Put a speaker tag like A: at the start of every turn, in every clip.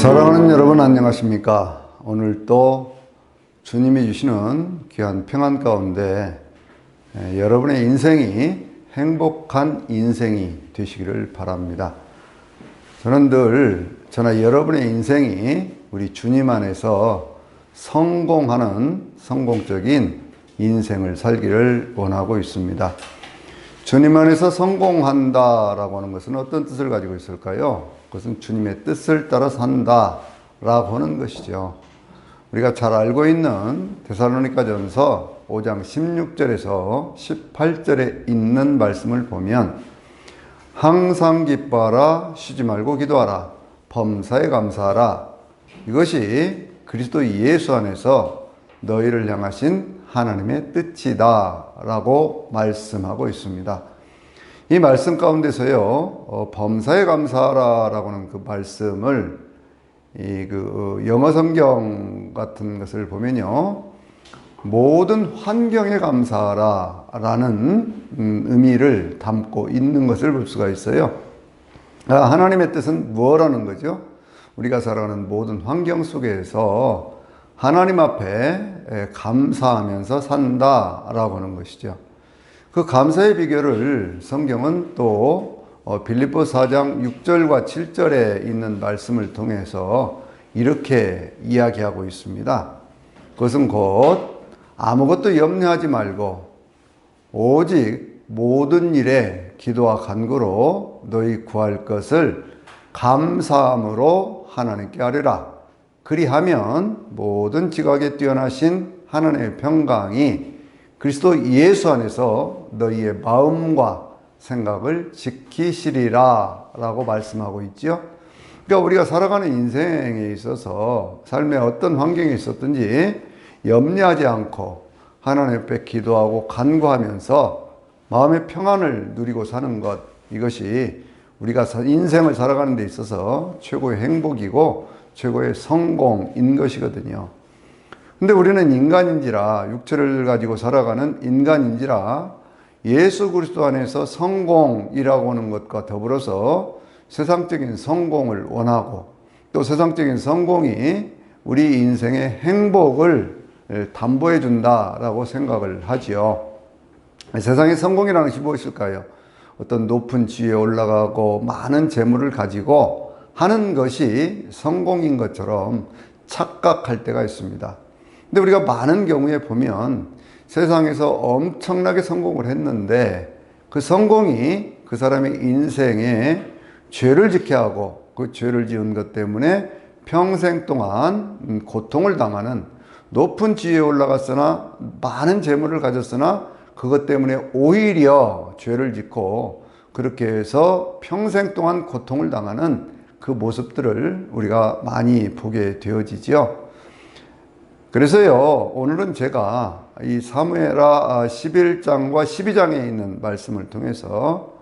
A: 사랑하는 여러분, 안녕하십니까? 오늘 또 주님이 주시는 귀한 평안 가운데 여러분의 인생이 행복한 인생이 되시기를 바랍니다. 저는 늘 저나 여러분의 인생이 우리 주님 안에서 성공하는 성공적인 인생을 살기를 원하고 있습니다. 주님 안에서 성공한다라고 하는 것은 어떤 뜻을 가지고 있을까요? 그것은 주님의 뜻을 따라 산다라고 하는 것이죠. 우리가 잘 알고 있는 데살로니가전서 5장 16절에서 18절에 있는 말씀을 보면 항상 기뻐하라, 쉬지 말고 기도하라, 범사에 감사하라. 이것이 그리스도 예수 안에서 너희를 향하신 하나님의 뜻이다 라고 말씀하고 있습니다. 이 말씀 가운데서요, 범사에 감사하라 라고 하는 그 말씀을 영어 성경 같은 것을 보면요, 모든 환경에 감사하라 라는 의미를 담고 있는 것을 볼 수가 있어요. 하나님의 뜻은 뭐라는 거죠? 우리가 살아가는 모든 환경 속에서 하나님 앞에 감사하면서 산다라고 하는 것이죠. 그 감사의 비결을 성경은 또 빌립보 4장 6절과 7절에 있는 말씀을 통해서 이렇게 이야기하고 있습니다. 그것은 곧 아무것도 염려하지 말고 오직 모든 일에 기도와 간구로 너희 구할 것을 감사함으로 하나님께 아뢰라. 그리하면 모든 지각에 뛰어나신 하나님의 평강이 그리스도 예수 안에서 너희의 마음과 생각을 지키시리라 라고 말씀하고 있죠. 그러니까 우리가 살아가는 인생에 있어서 삶의 어떤 환경에 있었든지 염려하지 않고 하나님 앞에 기도하고 간구하면서 마음의 평안을 누리고 사는 것, 이것이 우리가 인생을 살아가는 데 있어서 최고의 행복이고 최고의 성공인 것이거든요. 근데 우리는 인간인지라, 육체를 가지고 살아가는 인간인지라 예수 그리스도 안에서 성공이라고 하는 것과 더불어서 세상적인 성공을 원하고, 또 세상적인 성공이 우리 인생의 행복을 담보해 준다라고 생각을 하지요. 세상의 성공이라는 것이 무엇일까요? 어떤 높은 지위에 올라가고 많은 재물을 가지고 하는 것이 성공인 것처럼 착각할 때가 있습니다. 근데 우리가 많은 경우에 보면 세상에서 엄청나게 성공을 했는데 그 성공이 그 사람의 인생에 죄를 짓게 하고 그 죄를 지은 것 때문에 평생 동안 고통을 당하는, 높은 지위에 올라갔으나 많은 재물을 가졌으나 그것 때문에 오히려 죄를 짓고 그렇게 해서 평생 동안 고통을 당하는 그 모습들을 우리가 많이 보게 되어지죠. 그래서요, 오늘은 제가 이 사무엘하 11장과 12장에 있는 말씀을 통해서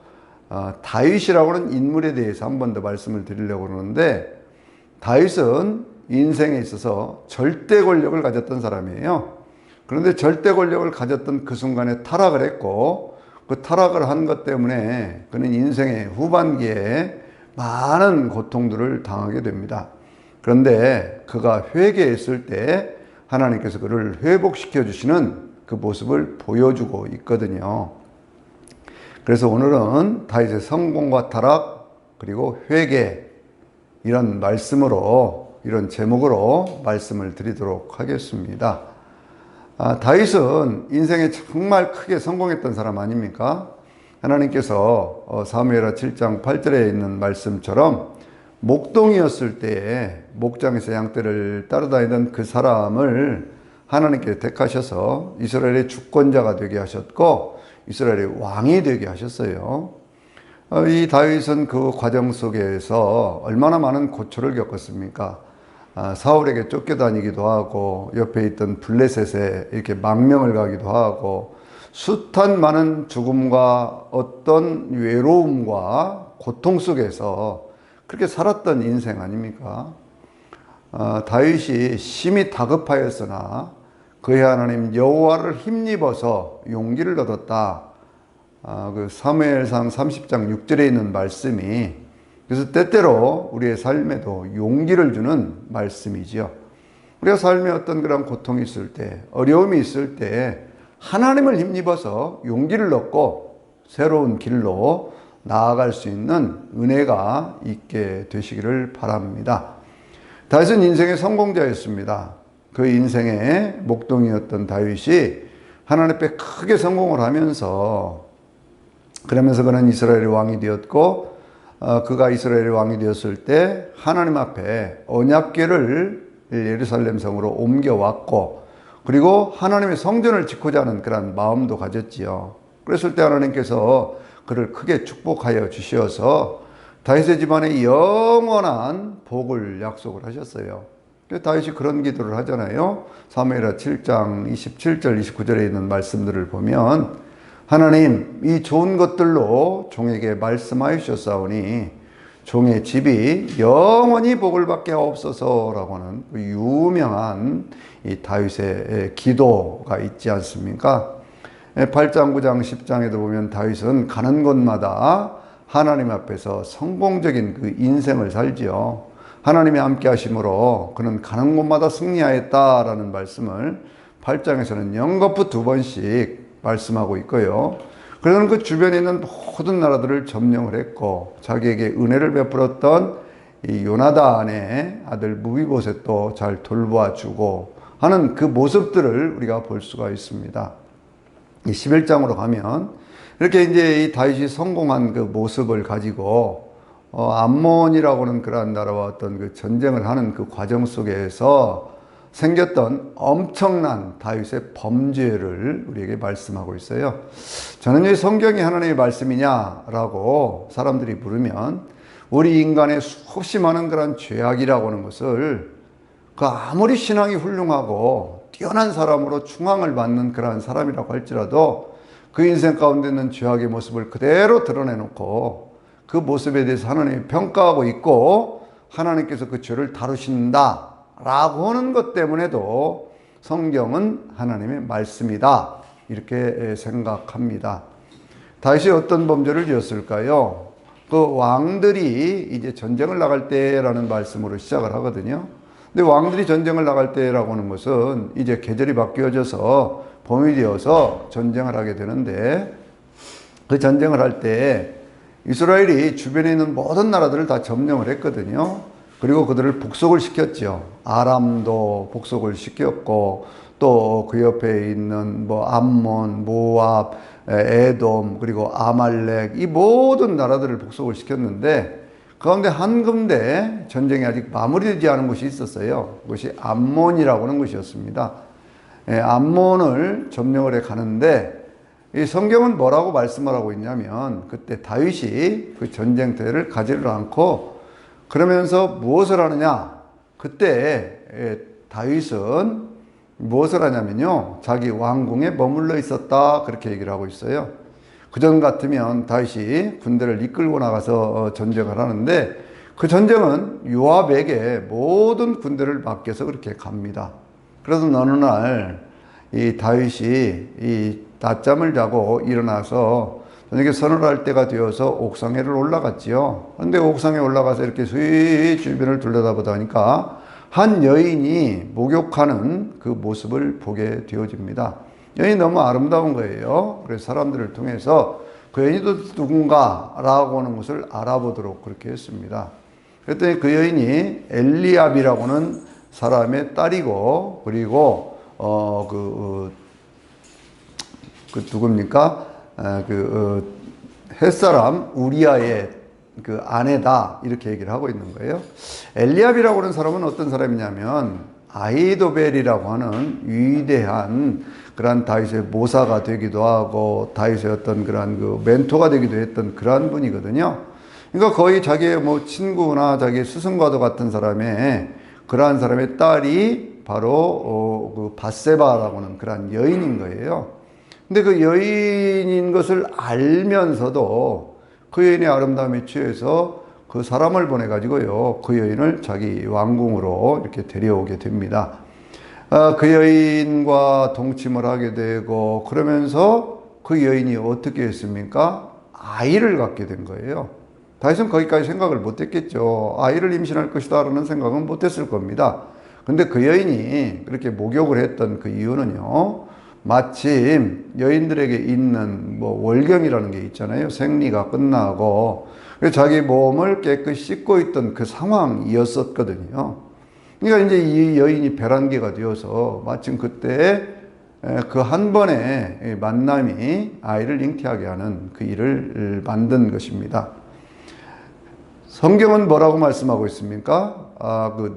A: 다윗이라고 하는 인물에 대해서 한 번 더 말씀을 드리려고 그러는데, 다윗은 인생에 있어서 절대 권력을 가졌던 사람이에요. 그런데 절대 권력을 가졌던 그 순간에 타락을 했고, 그 타락을 한 것 때문에 그는 인생의 후반기에 많은 고통들을 당하게 됩니다. 그런데 그가 회개했을 때 하나님께서 그를 회복시켜 주시는 그 모습을 보여주고 있거든요. 그래서 오늘은 다윗의 성공과 타락, 그리고 회개, 이런 말씀으로, 이런 제목으로 말씀을 드리도록 하겠습니다. 다윗은 인생에 정말 크게 성공했던 사람 아닙니까? 하나님께서 사무엘하 7장 8절에 있는 말씀처럼 목동이었을 때에 목장에서 양떼를 따라다니던 그 사람을 하나님께 택하셔서 이스라엘의 주권자가 되게 하셨고 이스라엘의 왕이 되게 하셨어요. 이 다윗은 그 과정 속에서 얼마나 많은 고초를 겪었습니까? 사울에게 쫓겨다니기도 하고 옆에 있던 블레셋에 이렇게 망명을 가기도 하고 숱한 많은 죽음과 어떤 외로움과 고통 속에서 그렇게 살았던 인생 아닙니까? 다윗이 심히 다급하였으나 그의 하나님 여호와를 힘입어서 용기를 얻었다. 그 사무엘상 30장 6절에 있는 말씀이 그래서 때때로 우리의 삶에도 용기를 주는 말씀이지요. 우리가 삶에 어떤 그런 고통이 있을 때, 어려움이 있을 때 하나님을 힘입어서 용기를 얻고 새로운 길로 나아갈 수 있는 은혜가 있게 되시기를 바랍니다. 다윗은 인생의 성공자였습니다. 그 인생의 목동이었던 다윗이 하나님 앞에 크게 성공을 하면서, 그러면서 그는 이스라엘의 왕이 되었고, 그가 이스라엘의 왕이 되었을 때 하나님 앞에 언약궤를 예루살렘 성으로 옮겨왔고, 그리고 하나님의 성전을 짓고자 하는 그런 마음도 가졌지요. 그랬을 때 하나님께서 그를 크게 축복하여 주셔서 다윗의 집안에 영원한 복을 약속을 하셨어요. 다윗이 그런 기도를 하잖아요. 사무엘하 7장 27절 29절에 있는 말씀들을 보면, 하나님, 이 좋은 것들로 종에게 말씀하여 주셨사오니 종의 집이 영원히 복을 받게 하옵소서라고 하는 그 유명한 이 다윗의 기도가 있지 않습니까? 8장, 9장, 10장에도 보면 다윗은 가는 곳마다 하나님 앞에서 성공적인 그 인생을 살지요. 하나님이 함께 하심으로 그는 가는 곳마다 승리하였다라는 말씀을 8장에서는 연거푸 2번씩 말씀하고 있고요. 그러는 그 주변에 있는 모든 나라들을 점령을 했고, 자기에게 은혜를 베풀었던 이 요나단의 아들 무비보셋도 잘 돌보아주고 하는 그 모습들을 우리가 볼 수가 있습니다. 이 11장으로 가면 이렇게 이제 이 다윗이 성공한 그 모습을 가지고 암몬이라고 하는 그러한 나라와 어떤 그 전쟁을 하는 그 과정 속에서 생겼던 엄청난 다윗의 범죄를 우리에게 말씀하고 있어요. 저는 이 성경이 하나님의 말씀이냐라고 사람들이 물으면, 우리 인간의 수없이 많은 그런 죄악이라고 하는 것을 그 아무리 신앙이 훌륭하고 뛰어난 사람으로 충앙을 받는 그러한 사람이라고 할지라도 그 인생 가운데 있는 죄악의 모습을 그대로 드러내놓고 그 모습에 대해서 하나님이 평가하고 있고 하나님께서 그 죄를 다루신다 라고 하는 것 때문에도 성경은 하나님의 말씀이다, 이렇게 생각합니다. 다윗이 어떤 범죄를 지었을까요? 그 왕들이 이제 전쟁을 나갈 때라는 말씀으로 시작을 하거든요. 근데 왕들이 전쟁을 나갈 때라고 하는 것은 이제 계절이 바뀌어져서 봄이 되어서 전쟁을 하게 되는데, 그 전쟁을 할 때 이스라엘이 주변에 있는 모든 나라들을 다 점령을 했거든요. 그리고 그들을 복속을 시켰죠. 아람도 복속을 시켰고, 또 그 옆에 있는 뭐 암몬, 모압, 에돔, 그리고 아말렉, 이 모든 나라들을 복속을 시켰는데, 그런데 한 군데 전쟁이 아직 마무리되지 않은 곳이 있었어요. 그것이 암몬이라고 하는 곳이었습니다. 암몬을 점령을 해 가는데, 이 성경은 뭐라고 말씀을 하고 있냐면, 그때 다윗이 그 전쟁터를 가지를 않고 그러면서 무엇을 하느냐? 그때 다윗은 무엇을 하냐면요, 자기 왕궁에 머물러 있었다, 그렇게 얘기를 하고 있어요. 그전 같으면 다윗이 군대를 이끌고 나가서 전쟁을 하는데, 그 전쟁은 요압에게 모든 군대를 맡겨서 그렇게 갑니다. 그래서 어느 날 이 다윗이 이 낮잠을 자고 일어나서 저녁에 선을 할 때가 되어서 옥상에를 올라갔지요. 그런데 옥상에 올라가서 이렇게 수위 주변을 둘러다보다니까 한 여인이 목욕하는 그 모습을 보게 되어집니다. 여인이 너무 아름다운 거예요. 그래서 사람들을 통해서 그 여인이 누군가라고 하는 것을 알아보도록 그렇게 했습니다. 그랬더니 그 여인이 엘리압이라고 하는 사람의 딸이고, 그리고 누굽니까? 햇사람 우리아의 그 아내다, 이렇게 얘기를 하고 있는 거예요. 엘리압이라고 하는 사람은 어떤 사람이냐면 아히도벨이라고 하는 위대한 그런 다윗의 모사가 되기도 하고 다윗의 어떤 그런 그 멘토가 되기도 했던 그러한 분이거든요. 그러니까 거의 자기의 뭐 친구나 자기의 스승과도 같은 사람의 그러한 사람의 딸이 바로 그 밧세바라고 하는 그러한 여인인 거예요. 근데 그 여인인 것을 알면서도 그 여인의 아름다움에 취해서 그 사람을 보내가지고요, 그 여인을 자기 왕궁으로 이렇게 데려오게 됩니다. 그 여인과 동침을 하게 되고, 그러면서 그 여인이 어떻게 했습니까? 아이를 갖게 된 거예요. 다윗은 거기까지 생각을 못했겠죠. 아이를 임신할 것이다 라는 생각은 못했을 겁니다. 근데 그 여인이 그렇게 목욕을 했던 그 이유는요, 마침 여인들에게 있는 뭐 월경이라는 게 있잖아요. 생리가 끝나고 그래서 자기 몸을 깨끗이 씻고 있던 그 상황이었었거든요. 그러니까 이제 이 여인이 벨한계가 되어서 마침 그때 그 한 번의 만남이 아이를 잉태하게 하는 그 일을 만든 것입니다. 성경은 뭐라고 말씀하고 있습니까?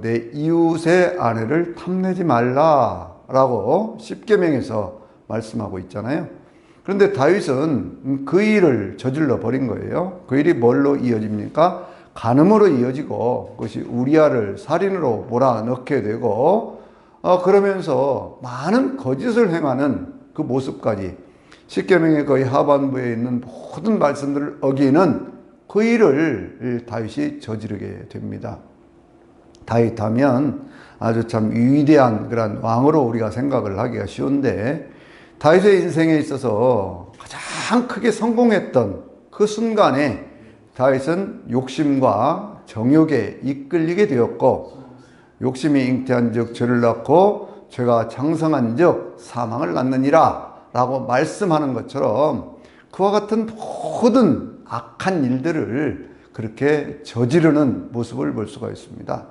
A: 내 이웃의 아내를 탐내지 말라라고 십계명에서 말씀하고 있잖아요. 그런데 다윗은 그 일을 저질러 버린 거예요. 그 일이 뭘로 이어집니까? 간음으로 이어지고 그것이 우리아를 살인으로 몰아넣게 되고 그러면서 많은 거짓을 행하는 그 모습까지 십계명의 거의 하반부에 있는 모든 말씀들을 어기는 그 일을 다윗이 저지르게 됩니다. 다윗 하면 아주 참 위대한 그런 왕으로 우리가 생각을 하기가 쉬운데 다윗의 인생에 있어서 가장 크게 성공했던 그 순간에 다윗은 욕심과 정욕에 이끌리게 되었고 욕심이 잉태한 즉 죄를 낳고 죄가 장성한 즉 사망을 낳느니라 라고 말씀하는 것처럼 그와 같은 모든 악한 일들을 그렇게 저지르는 모습을 볼 수가 있습니다.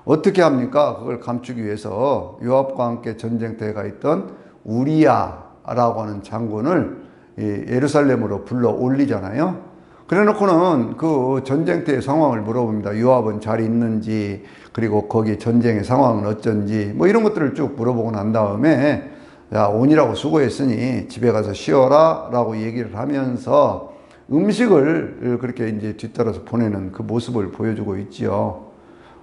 A: 어떻게 합니까? 그걸 감추기 위해서 요압과 함께 전쟁터에 가 있던 우리야라고 하는 장군을 예루살렘으로 불러 올리잖아요. 그래 놓고는 그 전쟁터의 상황을 물어봅니다. 요압은 잘 있는지, 그리고 거기 전쟁의 상황은 어쩐지, 뭐 이런 것들을 쭉 물어보고 난 다음에, 야, 오니라고 수고했으니 집에 가서 쉬어라 라고 얘기를 하면서 음식을 그렇게 이제 뒤따라서 보내는 그 모습을 보여주고 있지요.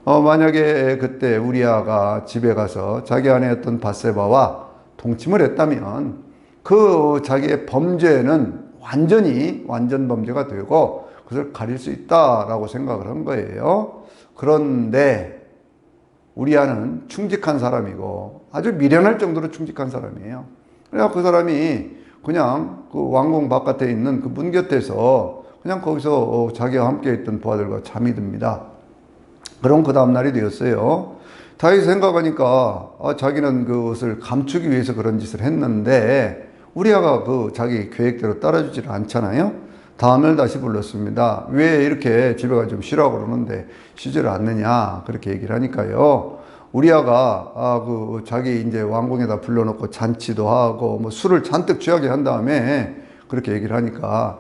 A: 만약에 그때 우리아가 집에 가서 자기 아내였던 밧세바와 동침을 했다면 그 자기의 범죄는 완전 범죄가 되고 그것을 가릴 수 있다라고 생각을 한 거예요. 그런데 우리아는 충직한 사람이고 아주 미련할 정도로 충직한 사람이에요. 그래서 그 사람이 그냥 그 왕궁 바깥에 있는 그 문 곁에서 그냥 거기서 자기와 함께 있던 부하들과 잠이 듭니다. 그럼 그 다음날이 되었어요. 다윗이 생각하니까 자기는 그것을 감추기 위해서 그런 짓을 했는데 우리아가 그 자기 계획대로 따라주질 않잖아요. 다음날 다시 불렀습니다. 왜 이렇게 집에 가 좀 쉬라고 그러는데 쉬지를 않느냐 그렇게 얘기를 하니까요. 우리아가 그 자기 이제 왕궁에다 불러놓고 잔치도 하고 뭐 술을 잔뜩 취하게 한 다음에 그렇게 얘기를 하니까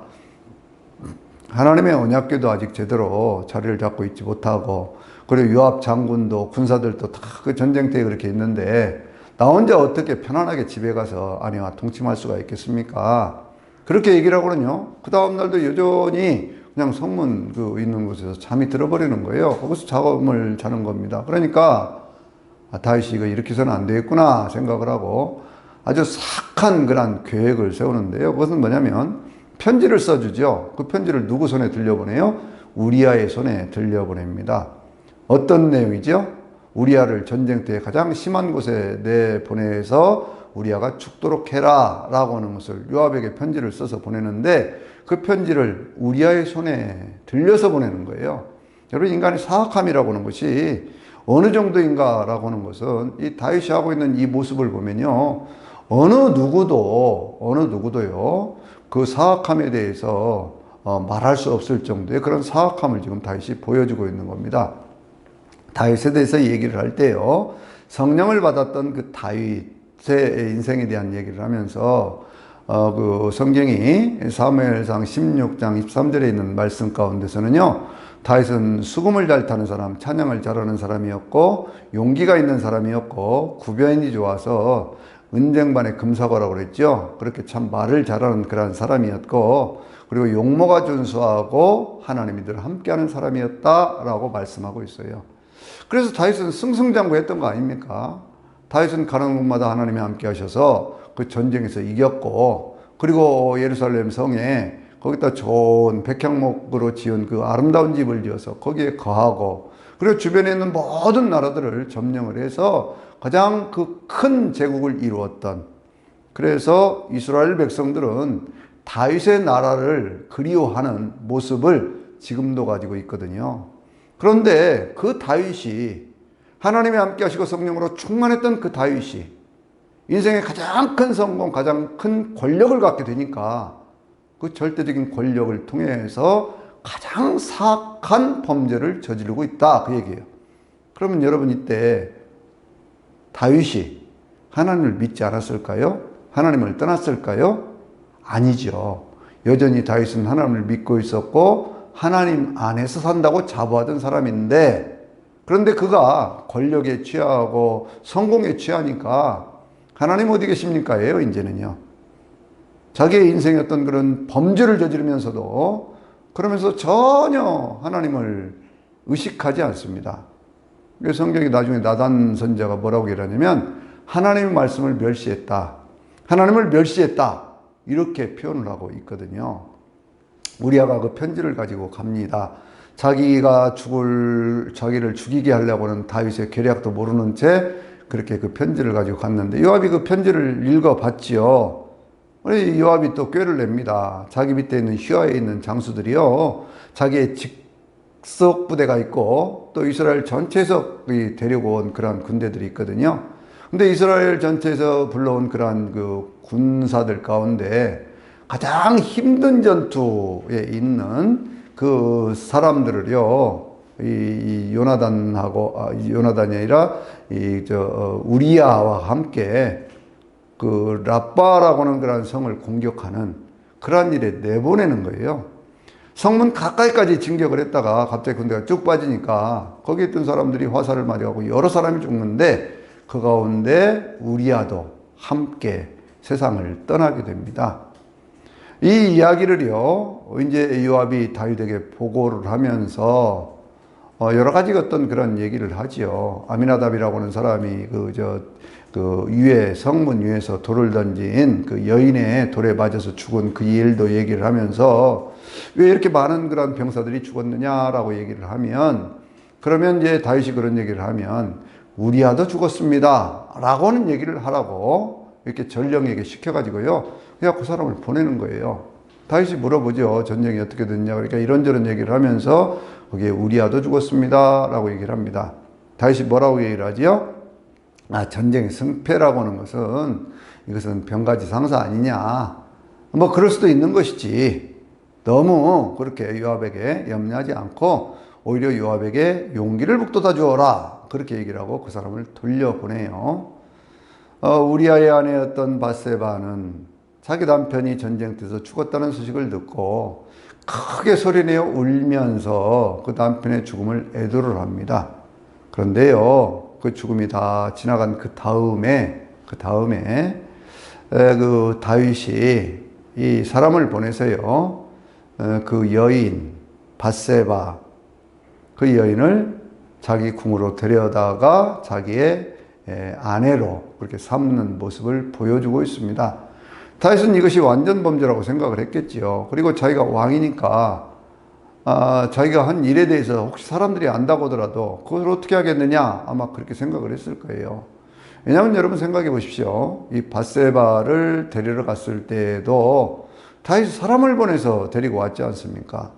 A: 하나님의 언약궤도 아직 제대로 자리를 잡고 있지 못하고 그리고 요압 장군도 군사들도 다 그 전쟁터에 그렇게 있는데 나 혼자 어떻게 편안하게 집에 가서 아내와 동침할 수가 있겠습니까? 그렇게 얘기를 하거든요. 그 다음날도 여전히 그냥 성문 그 있는 곳에서 잠이 들어버리는 거예요. 거기서 잠을 자는 겁니다. 그러니까 다윗이 이거 이렇게 해서는 안 되겠구나 생각을 하고 아주 사악한 그런 계획을 세우는데요. 그것은 뭐냐면 편지를 써주죠. 그 편지를 누구 손에 들려보내요? 우리아의 손에 들려보냅니다. 어떤 내용이죠? 우리아를 전쟁터에 가장 심한 곳에 내보내서 우리아가 죽도록 해라 라고 하는 것을 요압에게 편지를 써서 보내는데 그 편지를 우리아의 손에 들려서 보내는 거예요. 여러분 인간의 사악함이라고 하는 것이 어느 정도인가라고 하는 것은 이 다윗이 하고 있는 이 모습을 보면요. 어느 누구도요. 그 사악함에 대해서 말할 수 없을 정도의 그런 사악함을 지금 다윗이 보여주고 있는 겁니다. 다윗에 대해서 얘기를 할 때요. 성령을 받았던 그 다윗의 인생에 대한 얘기를 하면서 그 성경이 사무엘상 16장 23절에 있는 말씀 가운데서는요. 다윗은 수금을 잘 타는 사람, 찬양을 잘하는 사람이었고 용기가 있는 사람이었고 구변이 좋아서 은쟁반의 금사과라고 그랬죠. 그렇게 참 말을 잘하는 그런 사람이었고 그리고 용모가 준수하고 하나님이 늘 함께하는 사람이었다라고 말씀하고 있어요. 그래서 다윗은 승승장구했던 거 아닙니까? 다윗은 가는 곳마다 하나님이 함께 하셔서 그 전쟁에서 이겼고 그리고 예루살렘 성에 거기다 좋은 백향목으로 지은 그 아름다운 집을 지어서 거기에 거하고 그리고 주변에 있는 모든 나라들을 점령을 해서 가장 그 큰 제국을 이루었던 그래서 이스라엘 백성들은 다윗의 나라를 그리워하는 모습을 지금도 가지고 있거든요. 그런데 그 다윗이 하나님이 함께 하시고 성령으로 충만했던 그 다윗이 인생의 가장 큰 성공, 가장 큰 권력을 갖게 되니까 그 절대적인 권력을 통해서 가장 사악한 범죄를 저지르고 있다. 그 얘기예요. 그러면 여러분 이때 다윗이 하나님을 믿지 않았을까요? 하나님을 떠났을까요? 아니죠. 여전히 다윗은 하나님을 믿고 있었고 하나님 안에서 산다고 자부하던 사람인데, 그런데 그가 권력에 취하고 성공에 취하니까 하나님 어디 계십니까? 예요, 이제는요. 자기의 인생의 어떤 그런 범죄를 저지르면서도 그러면서 전혀 하나님을 의식하지 않습니다. 그래서 성경이 나중에 나단 선지자가 뭐라고 얘기하냐면 하나님의 말씀을 멸시했다. 하나님을 멸시했다. 이렇게 표현을 하고 있거든요. 우리아가 그 편지를 가지고 갑니다. 자기를 죽이게 하려고 하는 다윗의 계략도 모르는 채 그렇게 그 편지를 가지고 갔는데 요압이 그 편지를 읽어봤지요. 우리 요압이 또 꾀를 냅니다. 자기 밑에 있는 휘하에 있는 장수들이요, 자기의 직속 부대가 있고 또 이스라엘 전체에서 데리고 온 그런 군대들이 있거든요. 근데 이스라엘 전체에서 불러온 그러한 그 군사들 가운데 가장 힘든 전투에 있는 그 사람들을요, 이 요나단이 아니라 우리아와 함께 그 라빠라고 하는 그런 성을 공격하는 그러한 일에 내보내는 거예요. 성문 가까이까지 진격을 했다가 갑자기 군대가 쭉 빠지니까 거기 있던 사람들이 화살을 맞아가고 여러 사람이 죽는데 그 가운데 우리아도 함께 세상을 떠나게 됩니다. 이 이야기를요, 이제 요압이 다윗에게 보고를 하면서 여러 가지 어떤 그런 얘기를 하지요. 아미나답이라고 하는 사람이 성문 위에서 돌을 던진 그 여인의 돌에 맞아서 죽은 그 일도 얘기를 하면서 왜 이렇게 많은 그런 병사들이 죽었느냐라고 얘기를 하면, 그러면 이제 다윗이 그런 얘기를 하면 우리아도 죽었습니다 라고 하는 얘기를 하라고 이렇게 전령에게 시켜가지고요, 그냥 그 사람을 보내는 거예요. 다윗이 물어보죠. 전쟁이 어떻게 됐냐. 그러니까 이런저런 얘기를 하면서 거기에 우리아도 죽었습니다 라고 얘기를 합니다. 다윗이 뭐라고 얘기를 하지요? 전쟁의 승패라고 하는 것은 이것은 병가지상사 아니냐. 뭐 그럴 수도 있는 것이지. 너무 그렇게 요압에게 염려하지 않고 오히려 요압에게 용기를 북돋아 주어라. 그렇게 얘기를 하고 그 사람을 돌려보내요. 우리아의 아내였던 밧세바는 자기 남편이 전쟁터에서 죽었다는 소식을 듣고 크게 소리내어 울면서 그 남편의 죽음을 애도를 합니다. 그런데요, 그 죽음이 다 지나간 그 다음에 그 다윗이 이 사람을 보내서요, 그 여인 밧세바, 그 여인을 자기 궁으로 데려다가 자기의 아내로 그렇게 삼는 모습을 보여주고 있습니다. 다윗은 이것이 완전 범죄라고 생각을 했겠지요. 그리고 자기가 왕이니까 자기가 한 일에 대해서 혹시 사람들이 안다고 하더라도 그걸 어떻게 하겠느냐, 아마 그렇게 생각을 했을 거예요. 왜냐하면 여러분 생각해 보십시오. 이 밧세바를 데리러 갔을 때에도 다윗이 사람을 보내서 데리고 왔지 않습니까?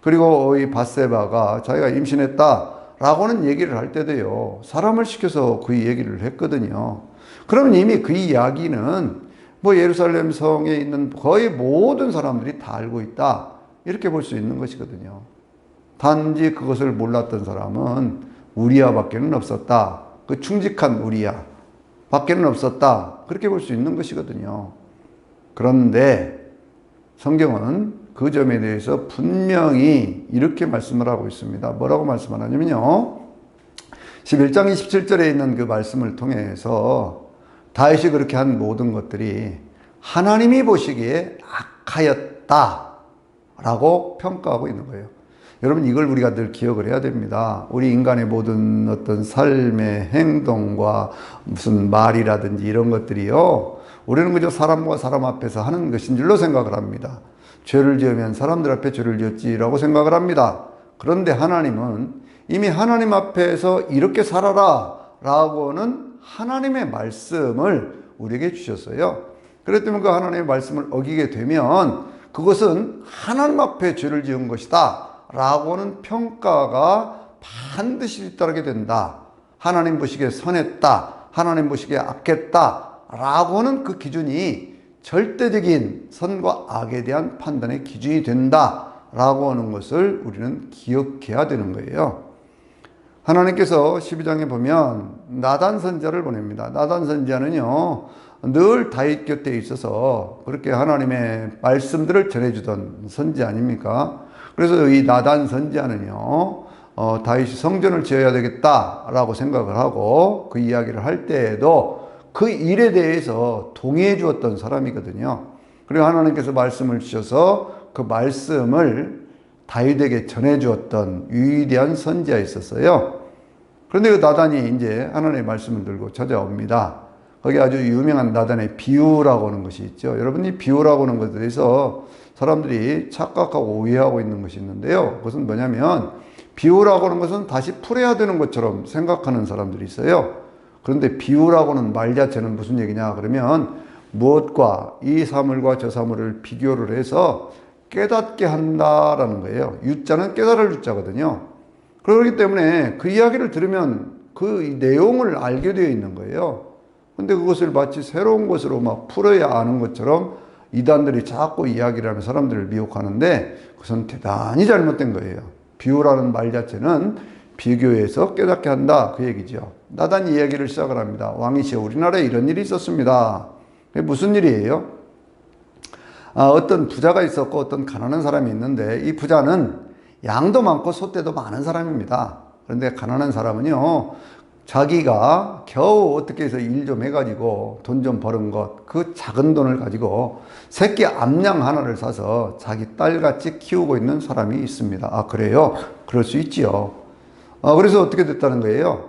A: 그리고 이 밧세바가 자기가 임신했다라고는 얘기를 할 때도요, 사람을 시켜서 그 얘기를 했거든요. 그러면 이미 그 이야기는 뭐 예루살렘 성에 있는 거의 모든 사람들이 다 알고 있다, 이렇게 볼 수 있는 것이거든요. 단지 그것을 몰랐던 사람은 우리아 밖에는 없었다. 그 충직한 우리아 밖에는 없었다. 그렇게 볼 수 있는 것이거든요. 그런데 성경은 그 점에 대해서 분명히 이렇게 말씀을 하고 있습니다. 뭐라고 말씀하냐면요, 11장 27절에 있는 그 말씀을 통해서 다윗이 그렇게 한 모든 것들이 하나님이 보시기에 악하였다 라고 평가하고 있는 거예요. 여러분, 이걸 우리가 늘 기억을 해야 됩니다. 우리 인간의 모든 어떤 삶의 행동과 무슨 말이라든지 이런 것들이요, 우리는 그저 사람과 사람 앞에서 하는 것인 줄로 생각을 합니다. 죄를 지으면 사람들 앞에 죄를 지었지라고 생각을 합니다. 그런데 하나님은 이미 하나님 앞에서 이렇게 살아라 라고는 하나님의 말씀을 우리에게 주셨어요. 그렇기 때문에 그 하나님의 말씀을 어기게 되면 그것은 하나님 앞에 죄를 지은 것이다 라고는 평가가 반드시 뒤따르게 된다. 하나님 보시기에 선했다. 하나님 보시기에 악했다. 라고는 그 기준이 절대적인 선과 악에 대한 판단의 기준이 된다. 라고 하는 것을 우리는 기억해야 되는 거예요. 하나님께서 12장에 보면 나단 선지자를 보냅니다. 나단 선지자는요, 늘 다윗 곁에 있어서 그렇게 하나님의 말씀들을 전해주던 선지 아닙니까? 그래서 이 나단 선지자는요, 다윗이 성전을 지어야 되겠다라고 생각을 하고 그 이야기를 할 때에도 그 일에 대해서 동의해 주었던 사람이거든요. 그리고 하나님께서 말씀을 주셔서 그 말씀을 다윗에게 전해 주었던 위대한 선지자가 있었어요. 그런데 그 나단이 이제 하나님의 말씀을 들고 찾아옵니다. 거기 아주 유명한 나단의 비유라고 하는 것이 있죠. 여러분, 이 비유라고 하는 것에 대해서 사람들이 착각하고 오해하고 있는 것이 있는데요. 그것은 뭐냐면 비유라고 하는 것은 다시 풀어야 되는 것처럼 생각하는 사람들이 있어요. 그런데 비유라고 하는 말 자체는 무슨 얘기냐 그러면 무엇과 이 사물과 저 사물을 비교를 해서 깨닫게 한다라는 거예요. 유자는 깨달을 유자거든요. 그렇기 때문에 그 이야기를 들으면 그 내용을 알게 되어 있는 거예요. 근데 그것을 마치 새로운 것으로 막 풀어야 아는 것처럼 이단들이 자꾸 이야기를 하면 사람들을 미혹하는데 그것은 대단히 잘못된 거예요. 비유라는 말 자체는 비교해서 깨닫게 한다, 그 얘기죠. 나단이 이야기를 시작을 합니다. 왕이시여, 우리나라에 이런 일이 있었습니다. 그게 무슨 일이에요? 어떤 부자가 있었고 어떤 가난한 사람이 있는데 이 부자는 양도 많고 소떼도 많은 사람입니다. 그런데 가난한 사람은요, 자기가 겨우 어떻게 해서 일 좀 해가지고 돈 좀 버는 것, 그 작은 돈을 가지고 새끼 암양 하나를 사서 자기 딸같이 키우고 있는 사람이 있습니다. 아, 그래요? 그럴 수 있지요. 그래서 어떻게 됐다는 거예요?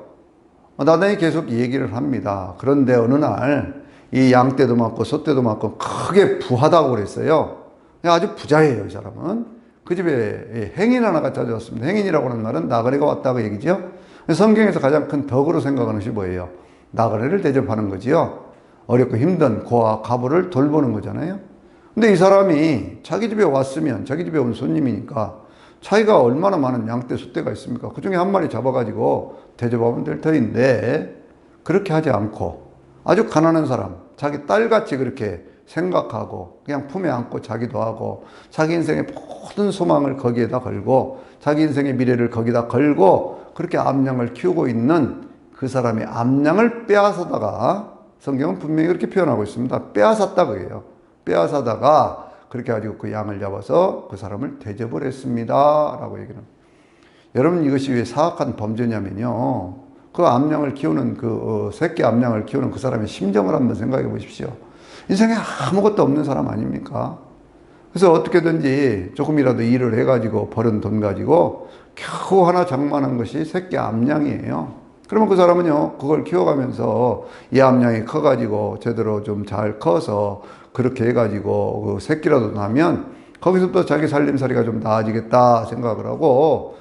A: 나단이 계속 얘기를 합니다. 그런데 어느 날 이 양떼도 많고 소떼도 많고 크게 부하다고 그랬어요. 아주 부자예요, 이 사람은. 그 집에 행인 하나가 찾아왔습니다. 행인이라고 하는 말은 나그네가 왔다고 얘기죠. 성경에서 가장 큰 덕으로 생각하는 것이 뭐예요? 나그네를 대접하는 거지요. 어렵고 힘든 고아 가부를 돌보는 거잖아요. 근데 이 사람이 자기 집에 왔으면 자기 집에 온 손님이니까 자기가 얼마나 많은 양떼 소떼가 있습니까? 그 중에 한 마리 잡아가지고 대접하면 될 터인데 그렇게 하지 않고 아주 가난한 사람, 자기 딸같이 그렇게 생각하고 그냥 품에 안고 자기도 하고 자기 인생의 모든 소망을 거기에다 걸고 자기 인생의 미래를 거기다 걸고 그렇게 암양을 키우고 있는 그 사람의 암양을 빼앗아다가 성경은 분명히 그렇게 표현하고 있습니다. 빼앗았다고 해요. 빼앗아다가 그렇게 가지고 그 양을 잡아서 그 사람을 대접을 했습니다. 라고 얘기는. 여러분, 이것이 왜 사악한 범죄냐면요. 그 암양을 키우는 새끼 암양을 키우는 그 사람의 심정을 한번 생각해 보십시오. 인생에 아무것도 없는 사람 아닙니까? 그래서 어떻게든지 조금이라도 일을 해가지고 벌은 돈 가지고 겨우 하나 장만한 것이 새끼 암양이에요. 그러면 그 사람은요, 그걸 키워가면서 이 암양이 커가지고 제대로 좀 잘 커서 그렇게 해가지고 그 새끼라도 나면 거기서부터 자기 살림살이가 좀 나아지겠다 생각을 하고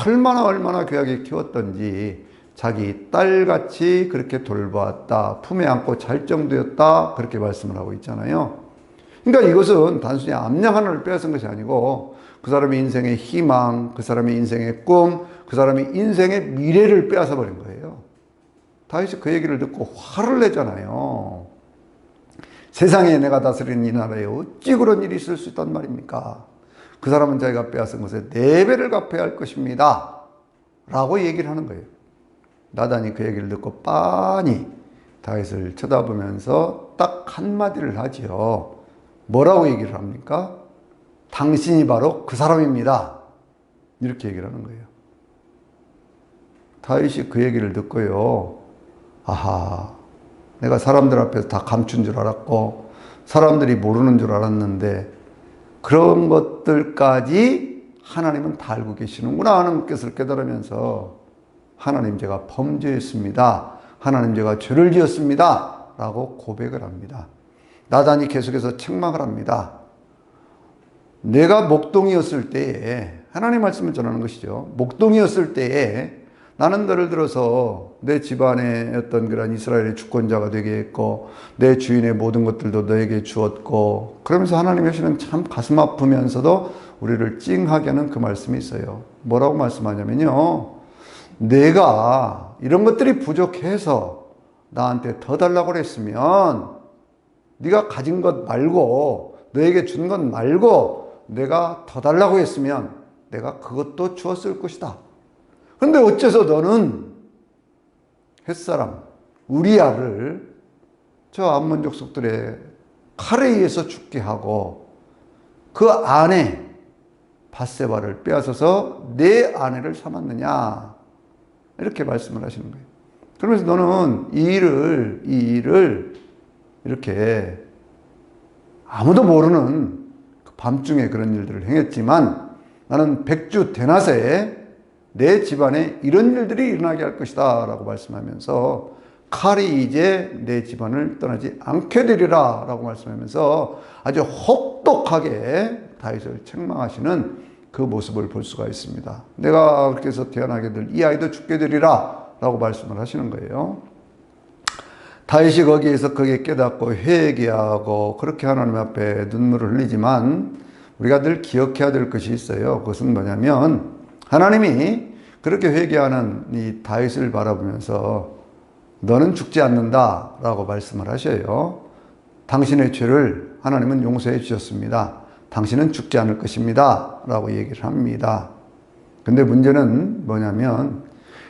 A: 얼마나 귀하게 키웠던지 자기 딸같이 그렇게 돌보았다. 품에 안고 잘 정도였다. 그렇게 말씀을 하고 있잖아요. 그러니까 이것은 단순히 암양 하나를 빼앗은 것이 아니고 그 사람의 인생의 희망, 그 사람의 인생의 꿈, 그 사람의 인생의 미래를 빼앗아 버린 거예요. 다윗이 그 얘기를 듣고 화를 내잖아요. 세상에 내가 다스리는 이 나라에 어찌 그런 일이 있을 수 있단 말입니까? 그 사람은 자기가 빼앗은 것에 4배를 갚아야 할 것입니다. 라고 얘기를 하는 거예요. 나단이 그 얘기를 듣고 빤히 다윗을 쳐다보면서 딱 한마디를 하지요. 뭐라고 얘기를 합니까? 당신이 바로 그 사람입니다. 이렇게 얘기를 하는 거예요. 다윗이 그 얘기를 듣고요. 아하, 내가 사람들 앞에서 다 감춘 줄 알았고 사람들이 모르는 줄 알았는데 그런 것들까지 하나님은 다 알고 계시는구나 하는 것을 깨달으면서 하나님, 제가 범죄했습니다. 하나님, 제가 죄를 지었습니다. 라고 고백을 합니다. 나단이 계속해서 책망을 합니다. 내가 목동이었을 때에, 하나님 말씀을 전하는 것이죠. 목동이었을 때에 나는 예를 들어서 내 집안의 어떤 그런 이스라엘의 주권자가 되게 했고 내 주인의 모든 것들도 너에게 주었고, 그러면서 하나님 하시는 참 가슴 아프면서도 우리를 찡하게 하는 그 말씀이 있어요. 뭐라고 말씀하냐면요, 내가 이런 것들이 부족해서 나한테 더 달라고 그랬으면, 네가 가진 것 말고 너에게 준 것 말고 내가 더 달라고 했으면 내가 그것도 주었을 것이다. 근데 어째서 너는 햇사람 우리아를 저 암몬 족속들의 칼에 의해서 죽게 하고 그 아내 밧세바를 빼앗아서 내 아내를 삼았느냐, 이렇게 말씀을 하시는 거예요. 그러면서 너는 이 일을 이렇게 아무도 모르는 밤중에 그런 일들을 행했지만 나는 백주 대낮에 내 집안에 이런 일들이 일어나게 할 것이다 라고 말씀하면서 칼이 이제 내 집안을 떠나지 않게 되리라 라고 말씀하면서 아주 혹독하게 다윗을 책망하시는 그 모습을 볼 수가 있습니다. 내가 그렇게 해서 태어나게 될 이 아이도 죽게 되리라 라고 말씀을 하시는 거예요. 다윗이 거기에서 그게 깨닫고 회개하고 그렇게 하나님 앞에 눈물을 흘리지만 우리가 늘 기억해야 될 것이 있어요. 그것은 뭐냐면 하나님이 그렇게 회개하는 이 다윗을 바라보면서 너는 죽지 않는다 라고 말씀을 하셔요. 당신의 죄를 하나님은 용서해 주셨습니다. 당신은 죽지 않을 것입니다 라고 얘기를 합니다. 근데 문제는 뭐냐면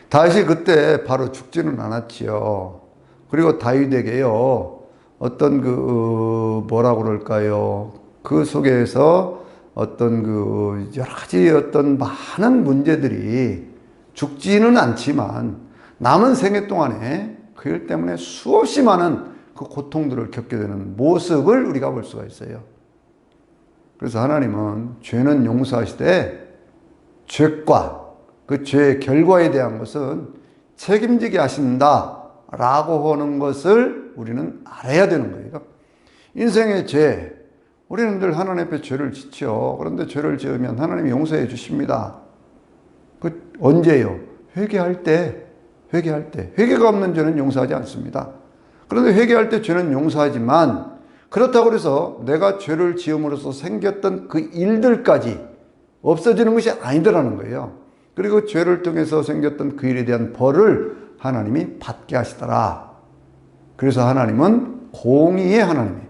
A: 다윗이 그때 바로 죽지는 않았지요. 그리고 다윗에게요, 어떤 뭐라고 그럴까요? 그 속에서 어떤 여러 가지 어떤 많은 문제들이 죽지는 않지만 남은 생애 동안에 그 일 때문에 수없이 많은 그 고통들을 겪게 되는 모습을 우리가 볼 수가 있어요. 그래서 하나님은 죄는 용서하시되 죄과 그 죄의 결과에 대한 것은 책임지게 하신다 라고 하는 것을 우리는 알아야 되는 거예요. 인생의 죄, 우리는 늘 하나님 앞에 죄를 짓죠. 그런데 죄를 지으면 하나님이 용서해 주십니다. 언제요? 회개할 때. 회개가 없는 죄는 용서하지 않습니다. 그런데 회개할 때 죄는 용서하지만 그렇다고 해서 내가 죄를 지음으로써 생겼던 그 일들까지 없어지는 것이 아니더라는 거예요. 그리고 죄를 통해서 생겼던 그 일에 대한 벌을 하나님이 받게 하시더라. 그래서 하나님은 공의의 하나님이에요.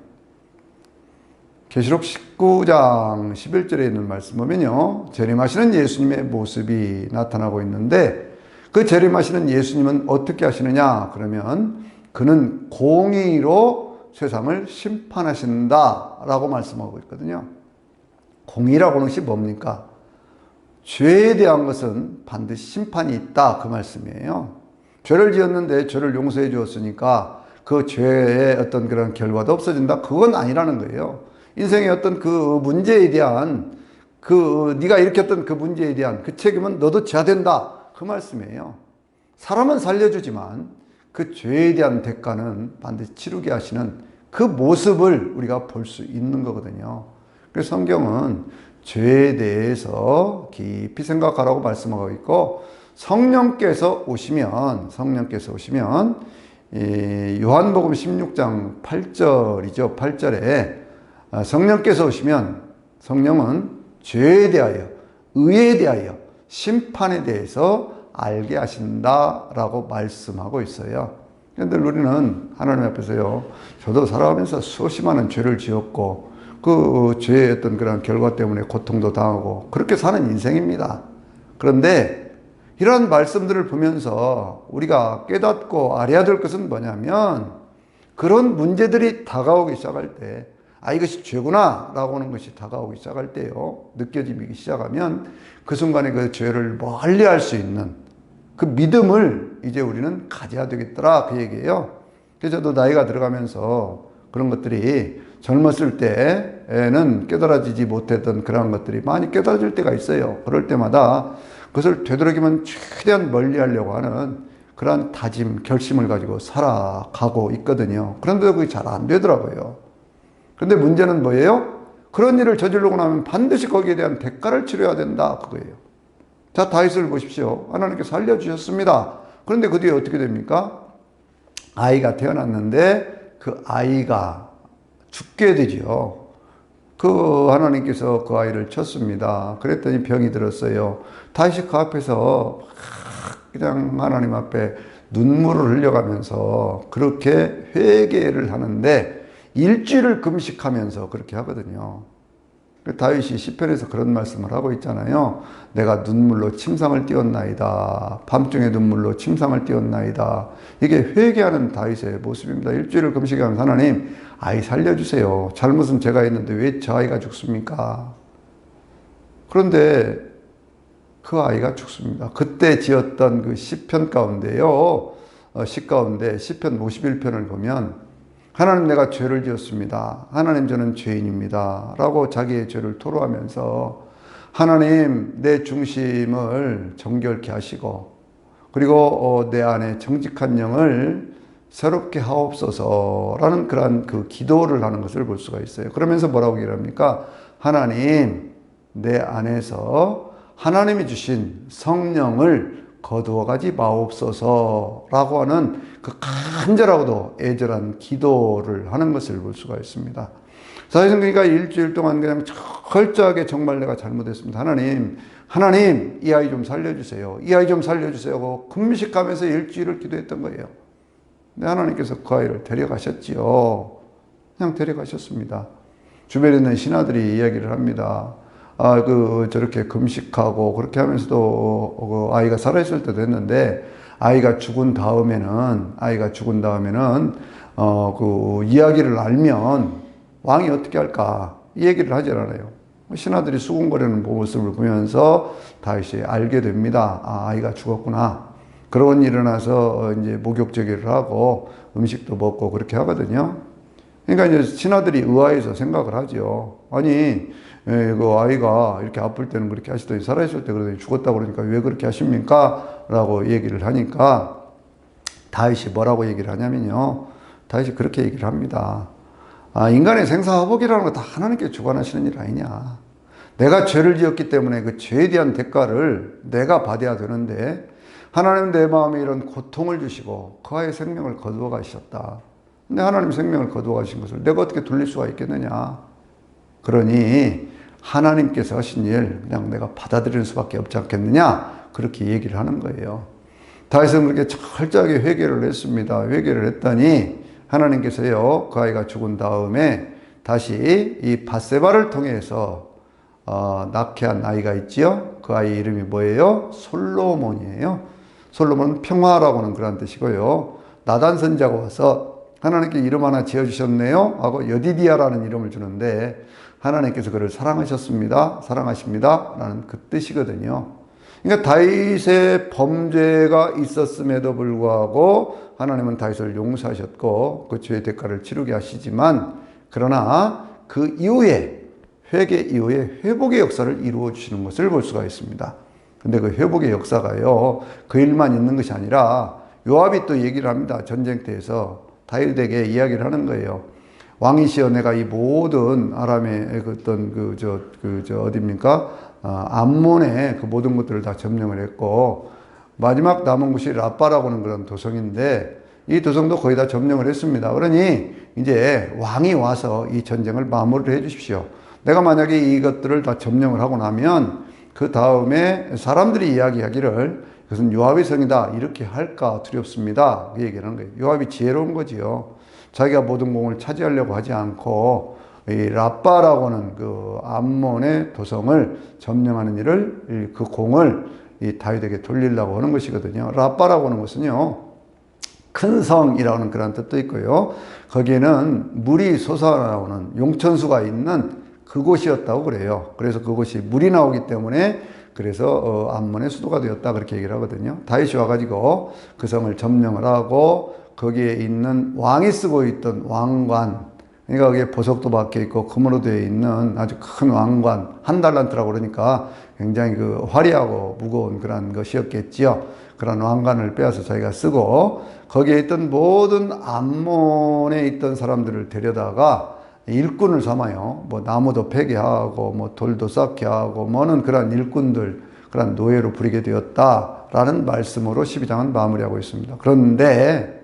A: 계시록 19장 11절에 있는 말씀 보면요, 재림하시는 예수님의 모습이 나타나고 있는데 그 재림하시는 예수님은 어떻게 하시느냐 그러면 그는 공의로 세상을 심판하신다 라고 말씀하고 있거든요. 공의라고 하는 것이 뭡니까? 죄에 대한 것은 반드시 심판이 있다 그 말씀이에요. 죄를 지었는데 죄를 용서해 주었으니까 그 죄의 어떤 그런 결과도 없어진다, 그건 아니라는 거예요. 인생의 어떤 그 문제에 대한 네가 일으켰던 그 문제에 대한 그 책임은 너도 져야 된다 그 말씀이에요. 사람은 살려주지만 그 죄에 대한 대가는 반드시 치르게 하시는 그 모습을 우리가 볼 수 있는 거거든요. 그래서 성경은 죄에 대해서 깊이 생각하라고 말씀하고 있고, 성령께서 오시면 요한복음 16장 8절이죠. 8절에 성령께서 오시면 성령은 죄에 대하여, 의에 대하여, 심판에 대해서 알게 하신다라고 말씀하고 있어요. 그런데 우리는 하나님 앞에서요, 저도 살아가면서 수없이 많은 죄를 지었고 그 죄의 어떤 그런 결과 때문에 고통도 당하고 그렇게 사는 인생입니다. 그런데 이러한 말씀들을 보면서 우리가 깨닫고 알아야 될 것은 뭐냐면, 그런 문제들이 다가오기 시작할 때, 이것이 죄구나 라고 하는 것이 다가오기 시작할 때요, 느껴지기 시작하면 그 순간에 그 죄를 멀리 할 수 있는 그 믿음을 이제 우리는 가져야 되겠더라 그 얘기예요. 그래서 저도 나이가 들어가면서 그런 것들이 젊었을 때에는 깨달아지지 못했던 그런 것들이 많이 깨달아질 때가 있어요. 그럴 때마다 그것을 되도록이면 최대한 멀리 하려고 하는 그런 다짐, 결심을 가지고 살아가고 있거든요. 그런데도 그게 잘 안 되더라고요. 그런데 문제는 뭐예요? 그런 일을 저지르고 나면 반드시 거기에 대한 대가를 치러야 된다 그거예요. 자, 다윗을 보십시오. 하나님께 살려주셨습니다. 그런데 그 뒤에 어떻게 됩니까? 아이가 태어났는데 그 아이가 죽게 되지요. 그 하나님께서 그 아이를 쳤습니다. 그랬더니 병이 들었어요. 다윗이 그 앞에서 그냥 하나님 앞에 눈물을 흘려가면서 그렇게 회개를 하는데 일주일을 금식하면서 그렇게 하거든요. 다윗이 시편에서 그런 말씀을 하고 있잖아요. 내가 눈물로 침상을 띄었나이다. 밤중에 눈물로 침상을 띄었나이다. 이게 회개하는 다윗의 모습입니다. 일주일을 금식하면서 하나님, 아이 살려주세요. 잘못은 제가 했는데 왜 저 아이가 죽습니까? 그런데 그 아이가 죽습니다. 그때 지었던 그 시편 가운데요. 시 가운데 시편 51편을 보면 하나님, 내가 죄를 지었습니다. 하나님, 저는 죄인입니다. 라고 자기의 죄를 토로하면서 하나님, 내 중심을 정결케 하시고 그리고 내 안에 정직한 영을 새롭게 하옵소서라는 그러한 그 기도를 하는 것을 볼 수가 있어요. 그러면서 뭐라고 얘기합니까? 하나님, 내 안에서 하나님이 주신 성령을 거두어가지 마옵소서라고 하는 그 간절하고도 애절한 기도를 하는 것을 볼 수가 있습니다. 사실은 그러니까 일주일 동안 그냥 철저하게 정말 내가 잘못했습니다. 하나님, 이 아이 좀 살려주세요. 이 아이 좀 살려주세요 하고 금식하면서 일주일을 기도했던 거예요. 근데 하나님께서 그 아이를 데려가셨지요. 그냥 데려가셨습니다. 주변에 있는 신하들이 이야기를 합니다. 저렇게 금식하고 그렇게 하면서도 그 아이가 살아있을 때도 했는데, 아이가 죽은 다음에는, 그 이야기를 알면 왕이 어떻게 할까? 이 얘기를 하질 않아요. 신하들이 수군거리는 모습을 보면서 다윗이 알게 됩니다. 아이가 죽었구나. 그러고 일어나서 이제 목욕제기를 하고 음식도 먹고 그렇게 하거든요. 그러니까 이제 신하들이 의아해서 생각을 하죠. 아니, 그 아이가 이렇게 아플 때는 그렇게 하시더니 살아있을 때 그러더니 죽었다고 그러니까 왜 그렇게 하십니까? 라고 얘기를 하니까 다윗이 뭐라고 얘기를 하냐면요. 다윗이 그렇게 얘기를 합니다. 인간의 생사화복이라는 거 다 하나님께 주관하시는 일 아니냐. 내가 죄를 지었기 때문에 그 죄에 대한 대가를 내가 받아야 되는데 하나님 내 마음에 이런 고통을 주시고 그 아이의 생명을 거두어 가셨다. 근데 하나님 생명을 거두어 가신 것을 내가 어떻게 돌릴 수가 있겠느냐. 그러니 하나님께서 하신 일 그냥 내가 받아들이는 수밖에 없지 않겠느냐. 그렇게 얘기를 하는 거예요. 다윗은 그렇게 철저하게 회개를 했습니다. 회개를 했더니 하나님께서요, 그 아이가 죽은 다음에 다시 이 밧세바를 통해서 낳게 한 아이가 있지요. 그 아이 이름이 뭐예요? 솔로몬이에요. 솔로몬은 평화라고 하는 그런 뜻이고요. 나단 선지자가 와서 하나님께 이름 하나 지어주셨네요 하고 여디디아라는 이름을 주는데 하나님께서 그를 사랑하셨습니다. 사랑하십니다. 라는 그 뜻이거든요. 그러니까 다윗의 범죄가 있었음에도 불구하고 하나님은 다윗을 용서하셨고 그 죄의 대가를 치르게 하시지만, 그러나 그 이후에 회개 이후에 회복의 역사를 이루어 주시는 것을 볼 수가 있습니다. 근데 그 회복의 역사가요, 그 일만 있는 것이 아니라 요압이 또 얘기를 합니다. 전쟁터에서 다윗에게 이야기를 하는 거예요. 왕이시여, 내가 이 모든 아람의 어디입니까? 암몬의 그 모든 것들을 다 점령을 했고, 마지막 남은 곳이 라빠라고 하는 그런 도성인데, 이 도성도 거의 다 점령을 했습니다. 그러니 이제 왕이 와서 이 전쟁을 마무리를 해 주십시오. 내가 만약에 이것들을 다 점령을 하고 나면 그 다음에 사람들이 이야기하기를 그것은 요압의 성이다 이렇게 할까 두렵습니다. 그 얘기를 하는 거예요. 요압이 지혜로운 거지요. 자기가 모든 공을 차지하려고 하지 않고 이 라빠라고 하는 그 암몬의 도성을 점령하는 일을, 그 공을 이 다윗에게 돌리려고 하는 것이거든요. 라빠라고 하는 것은요, 큰 성이라는 그런 뜻도 있고요. 거기에는 물이 솟아나오는 용천수가 있는 그곳이었다고 그래요. 그래서 그곳이 물이 나오기 때문에 그래서 암몬의 수도가 되었다 그렇게 얘기를 하거든요. 다윗이 와가지고 그 성을 점령을 하고 거기에 있는 왕이 쓰고 있던 왕관, 그러니까 거기에 보석도 박혀 있고 금으로 되어 있는 아주 큰 왕관, 한 달란트라고 그러니까 굉장히 그 화려하고 무거운 그런 것이었겠지요. 그런 왕관을 빼앗아 자기가 쓰고 거기에 있던 모든 암몬에 있던 사람들을 데려다가 일꾼을 삼아요. 뭐 나무도 패게 하고 뭐 돌도 쌓게 하고 뭐는 그런 일꾼들, 그런 노예로 부리게 되었다라는 말씀으로 12장은 마무리하고 있습니다. 그런데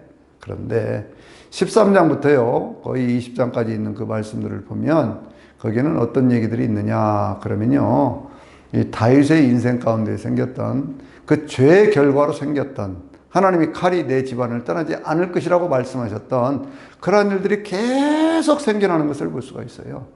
A: 13장부터요 거의 20장까지 있는 그 말씀들을 보면 거기에는 어떤 얘기들이 있느냐 그러면요 이 다윗의 인생 가운데 생겼던 그 죄의 결과로 생겼던 하나님이 칼이 내 집안을 떠나지 않을 것이라고 말씀하셨던 그러한 일들이 계속 생겨나는 것을 볼 수가 있어요.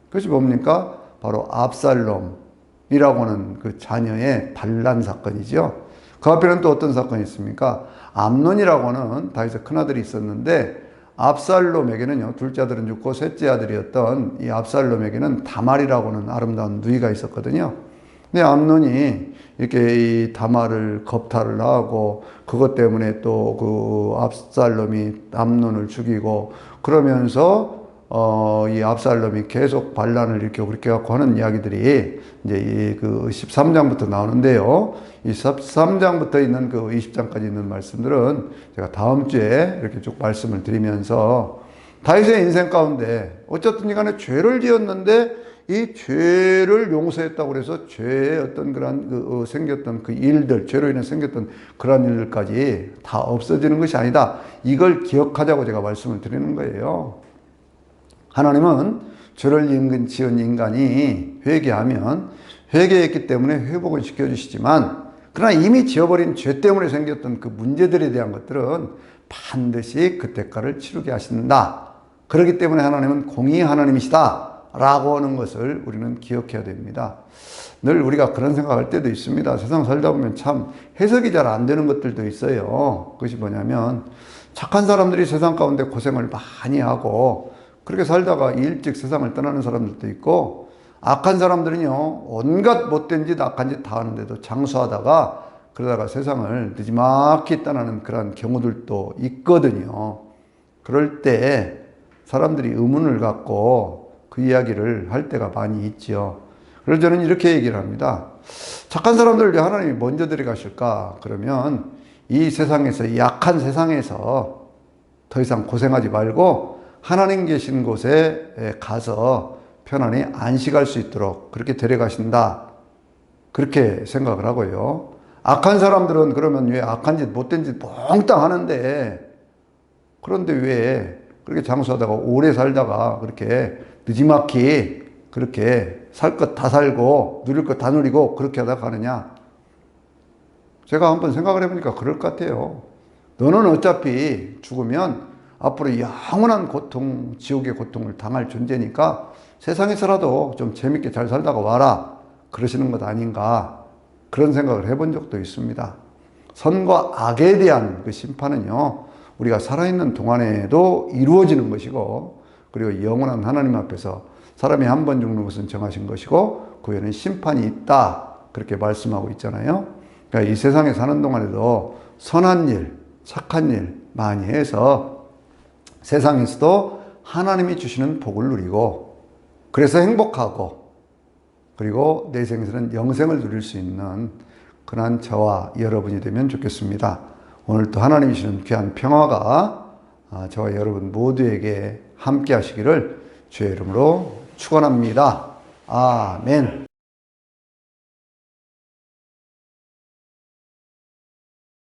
A: 그것이 뭡니까? 바로 압살롬이라고 하는 그 자녀의 반란 사건이죠. 그 앞에는 또 어떤 사건이 있습니까? 암논이라고 하는 다윗의 큰아들이 있었는데 압살롬에게는요, 둘째 아들은 죽고 셋째 아들이었던 이 압살롬에게는 다말이라고 하는 아름다운 누이가 있었거든요. 근데 암논이 이렇게 이 다말을 겁탈을 하고 그것 때문에 또 그 압살롬이 암논을 죽이고 그러면서 이 압살롬이 계속 반란을 일으키고 그렇게 갖고 하는 이야기들이 이제 이 그 13장부터 나오는데요. 이 13장부터 있는 그 20장까지 있는 말씀들은 제가 다음 주에 이렇게 쭉 말씀을 드리면서 다윗의 인생 가운데 어쨌든 간에 죄를 지었는데 이 죄를 용서했다고 해서 죄의 어떤 그런 생겼던 그 일들, 죄로 인해 생겼던 그런 일들까지 다 없어지는 것이 아니다. 이걸 기억하자고 제가 말씀을 드리는 거예요. 하나님은 죄를 지은 인간이 회개하면 회개했기 때문에 회복을 시켜주시지만 그러나 이미 지어버린 죄 때문에 생겼던 그 문제들에 대한 것들은 반드시 그 대가를 치르게 하신다. 그렇기 때문에 하나님은 공의의 하나님이시다. 라고 하는 것을 우리는 기억해야 됩니다. 늘 우리가 그런 생각할 때도 있습니다. 세상 살다 보면 참 해석이 잘 안 되는 것들도 있어요. 그것이 뭐냐면 착한 사람들이 세상 가운데 고생을 많이 하고 그렇게 살다가 일찍 세상을 떠나는 사람들도 있고 악한 사람들은요 온갖 못된 짓 악한 짓 다 하는데도 장수하다가 그러다가 세상을 늦지막히 떠나는 그런 경우들도 있거든요. 그럴 때 사람들이 의문을 갖고 그 이야기를 할 때가 많이 있죠. 그래서 저는 이렇게 얘기를 합니다. 착한 사람들 왜 하나님이 먼저 데려가실까? 그러면 이 세상에서, 이 약한 세상에서 더 이상 고생하지 말고 하나님 계신 곳에 가서 편안히 안식할 수 있도록 그렇게 데려가신다. 그렇게 생각을 하고요. 악한 사람들은 그러면 왜 악한 짓, 못된 짓 몽땅 하는데 그런데 왜 그렇게 장수하다가 오래 살다가 그렇게 늦지막히 그렇게 살 것 다 살고 누릴 것 다 누리고 그렇게 하다 가느냐? 제가 한번 생각을 해보니까 그럴 것 같아요. 너는 어차피 죽으면 앞으로 영원한 고통, 지옥의 고통을 당할 존재니까 세상에서라도 좀 재밌게 잘 살다가 와라. 그러시는 것 아닌가. 그런 생각을 해본 적도 있습니다. 선과 악에 대한 그 심판은요, 우리가 살아있는 동안에도 이루어지는 것이고, 그리고 영원한 하나님 앞에서 사람이 한 번 죽는 것은 정하신 것이고, 그 후에는 심판이 있다. 그렇게 말씀하고 있잖아요. 그러니까 이 세상에 사는 동안에도 선한 일, 착한 일 많이 해서 세상에서도 하나님이 주시는 복을 누리고, 그래서 행복하고, 그리고 내 생에서는 영생을 누릴 수 있는 그런 저와 여러분이 되면 좋겠습니다. 오늘 또 하나님이 주시는 귀한 평화가 저와 여러분 모두에게 함께 하시기를 주의 이름으로 축원합니다. 아멘.